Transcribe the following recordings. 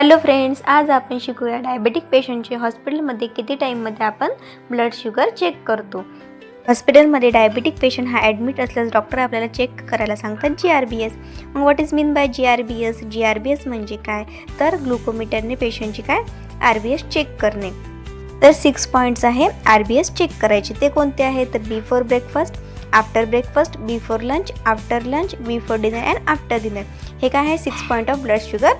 Hello friends, आज आपण शिकूया डायबेटिक पेशंटचे हॉस्पिटलमध्ये किती टाईममध्ये आपण ब्लड शुगर चेक करतो. हॉस्पिटलमध्ये डायबेटिक पेशंट हा ॲडमिट असल्यास डॉक्टर आपल्याला चेक करायला सांगतात GRBS. मग what is mean by GRBS? GRBS म्हणजे काय तर ग्लुकोमीटरने पेशंटची काय RBS चेक करणे. तर 6 पॉईंट्स आहे RBS चेक करायचे. ते कोणते आहे तर before breakfast, after breakfast, before lunch, after lunch, before dinner and after dinner. हे काय आहे 6 point of blood sugar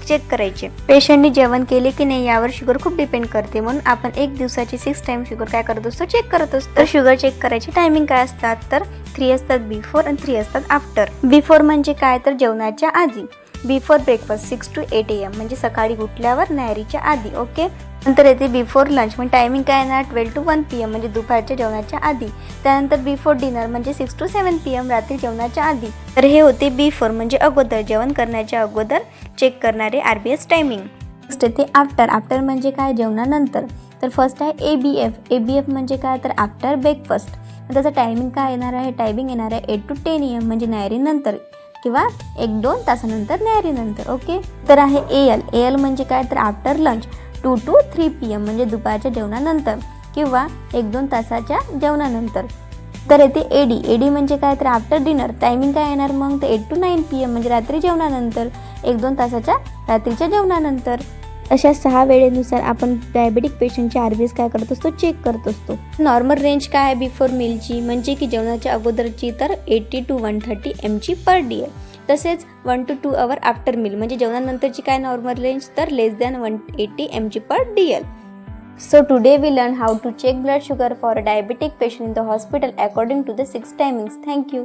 check करायचे. पेशंटने जेवण केले की नाही यावर शुगर खूप डिपेंड करते, म्हणून आपण एक दिवसाची 6 टाइम शुगर काय करत असतो चेक करत असतो. तर शुगर चेक करायची टायमिंग काय असतात तर 3 असतात बिफोर आणि 3 असतात आफ्टर. बिफोर म्हणजे काय तर जेवणाच्या आधी. बिफोर ब्रेकफास्ट 6 to 8 AM म्हणजे सकाळी उठल्यावर न्याहारीच्या आधी. ओके. नंतर येते बिफोर लंच म्हणजे टायमिंग काय येणार 12 to 1 PM म्हणजे दुपारच्या जेवणाच्या आधी. त्यानंतर बिफोर डिनर म्हणजे 6 to 7 PM रात्री जेवणाच्या आधी. तर हे होते बिफोर म्हणजे अगोदर, जेवण करण्याच्या अगोदर चेक करणारे RBS टायमिंग. नेक्स्ट येते आफ्टर. आफ्टर म्हणजे काय जेवणानंतर. तर फर्स्ट आहे ABF. ABF म्हणजे काय तर आफ्टर ब्रेकफास्ट. त्याचं टायमिंग काय येणार आहे टायमिंग येणार आहे 8 to 10 AM म्हणजे न्याहारीनंतर किंवा 1-2 तासानंतर न्याहारीनंतर. ओके. तर आहे AL. AL म्हणजे काय तर आफ्टर लंच 2 to 3 PM म्हणजे दुपारच्या जेवणानंतर किंवा 1-2 तासाच्या जेवणानंतर. तर येते AD. AD म्हणजे काय तर आफ्टर डिनर. टायमिंग काय येणार मग तर 8 to 9 PM म्हणजे रात्री जेवणानंतर 1-2 तासाच्या रात्रीच्या जेवणानंतर. अशा 6 वेळेनुसार आपण डायबेटिक पेशंटचे RBS काय करत असतो चेक करत असतो. नॉर्मल रेंज काय आहे बिफोर मीलची म्हणजे की जेवणाच्या अगोदरची तर 80 to 130 mg पर DL. तसेच 1 to 2 hour आफ्टर मील म्हणजे जेवणानंतरची काय नॉर्मल रेंज तर लेस than 180 mg per DL. So today we learn how to check blood sugar for a diabetic patient in the hospital according to the 6 timings. Thank you.